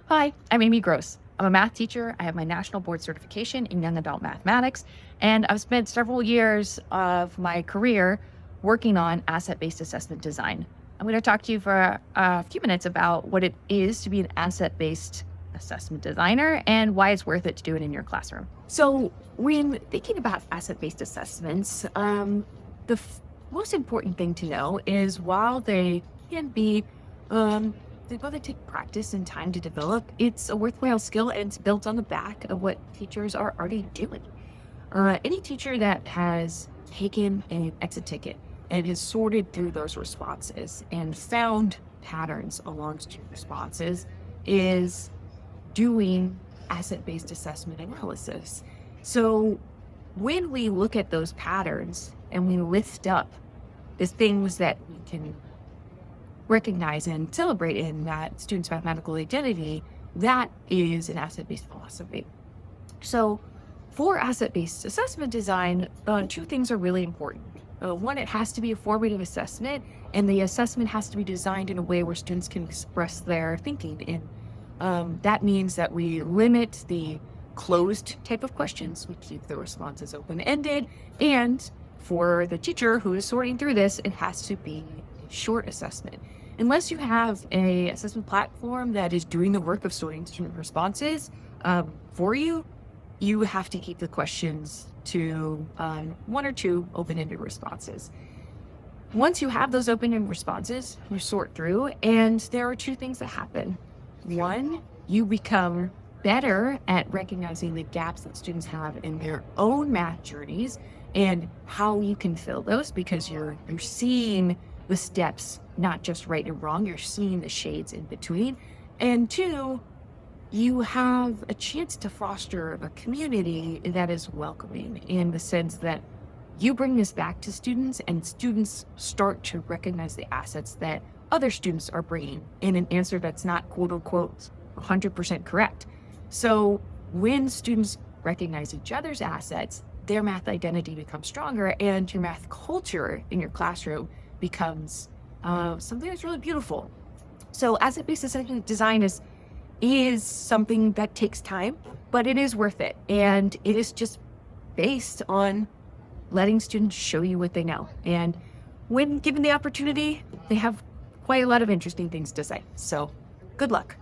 Hi, I'm Amy Gross. I'm a math teacher. I have my national board certification in young adult mathematics, and I've spent several years of my career working on asset based assessment design. I'm going to talk to you for a few minutes about what it is to be an asset based assessment designer and why it's worth it to do it in your classroom. So, when thinking about asset based assessments, most important thing to know is while they can be um, they both take practice and time to develop. It's a worthwhile skill and it's built on the back of what teachers are already doing. Any teacher that has taken an exit ticket and has sorted through those responses and found patterns along student responses is doing asset based assessment analysis. So when we look at those patterns and we lift up the things that we can recognize and celebrate in that student's mathematical identity, that is an asset-based philosophy. So for asset-based assessment design, two things are really important. One, it has to be a formative assessment, and the assessment has to be designed in a way where students can express their thinking. And that means that we limit the closed type of questions. We keep the responses open-ended. And for the teacher who is sorting through this, it has to be a short assessment. Unless you have a assessment platform that is doing the work of sorting student responses for you, you have to keep the questions to one or two open-ended responses. Once you have those open-ended responses, you sort through, and there are two things that happen. One, you become better at recognizing the gaps that students have in their own math journeys and how you can fill those because you're seeing the steps, not just right and wrong, you're seeing the shades in between. And two, you have a chance to foster a community that is welcoming in the sense that you bring this back to students and students start to recognize the assets that other students are bringing in an answer that's not quote unquote 100% correct. So when students recognize each other's assets, their math identity becomes stronger and your math culture in your classroom becomes something that's really beautiful. So asset-based assessment design is something that takes time, but it is worth it. And it is just based on letting students show you what they know. And when given the opportunity, they have quite a lot of interesting things to say. So good luck.